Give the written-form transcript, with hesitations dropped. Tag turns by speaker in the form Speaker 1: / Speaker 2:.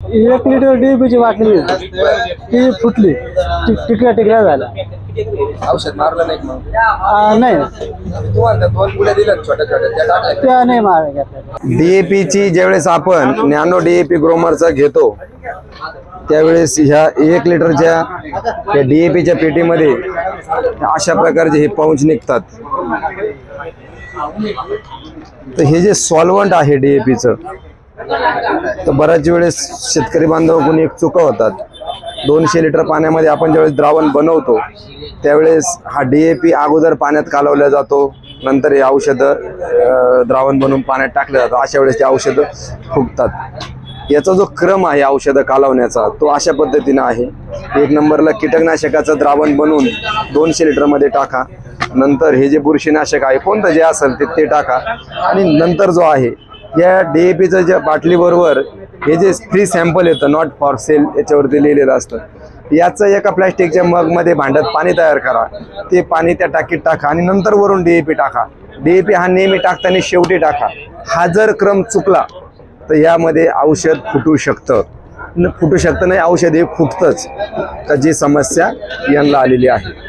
Speaker 1: 1 litre डीएपीची बाटली ती फुटली, टिकल्या झाल्या.
Speaker 2: औषध मारलं नाही मग?
Speaker 1: नाही,
Speaker 2: तुम्हाला 2 गुळ्या दिल्या छोट्या छोट्या त्या टाकल्या?
Speaker 1: त्या नाही मारल्या.
Speaker 3: डीएपीची ज्यावेळेस आपण नॅनो डीएपी ग्रोमरचा घेतो त्यावेळेस ह्या 1 लिटरच्या या डीएपीच्या पेटीमध्ये अशा प्रकारचे हे पाउच निघतात. तर हे जे सॉल्व्हंट आहे डीएपीचं, तर बऱ्याच वेळेस शेतकरी बांधव कोणी एक चुका होतात. 200 लिटर पाण्यामध्ये आपण ज्यावेळेस द्रावण बनवतो त्यावेळेस हा डीएपी अगोदर पाण्यात कालवला जातो, नंतर हे औषधं द्रावण बनवून पाण्यात टाकलं जातं. अशा वेळेस ते औषधं फुगतात. याचा जो क्रम आहे औषधं कालवण्याचा तो अशा पद्धतीनं आहे. 1 नंबरला कीटकनाशकाचं द्रावण बनवून 200 लिटरमध्ये टाका. नंतर हे जे बुरशीनाशक आहे कोणतं जे असेल ते टाका. आणि नंतर जो आहे या डीएपीचं ज्या बाटलीबरोबर हे जे फ्री सॅम्पल येतं, नॉट फॉर सेल याच्यावरती लिहिलेलं असतं, याचं एका प्लॅस्टिकच्या मगमध्ये भांड्यात पाणी तयार करा. ते पाणी त्या टाकीत टाका आणि नंतर वरून डीएपी टाका. डीएपी हा नेहमी टाकताना शेवटी टाका. हा जर क्रम चुकला तर यामध्ये औषध फुटू शकतं नाही, औषध हे फुटतंच. तर जी समस्या यांना आलेली आहे.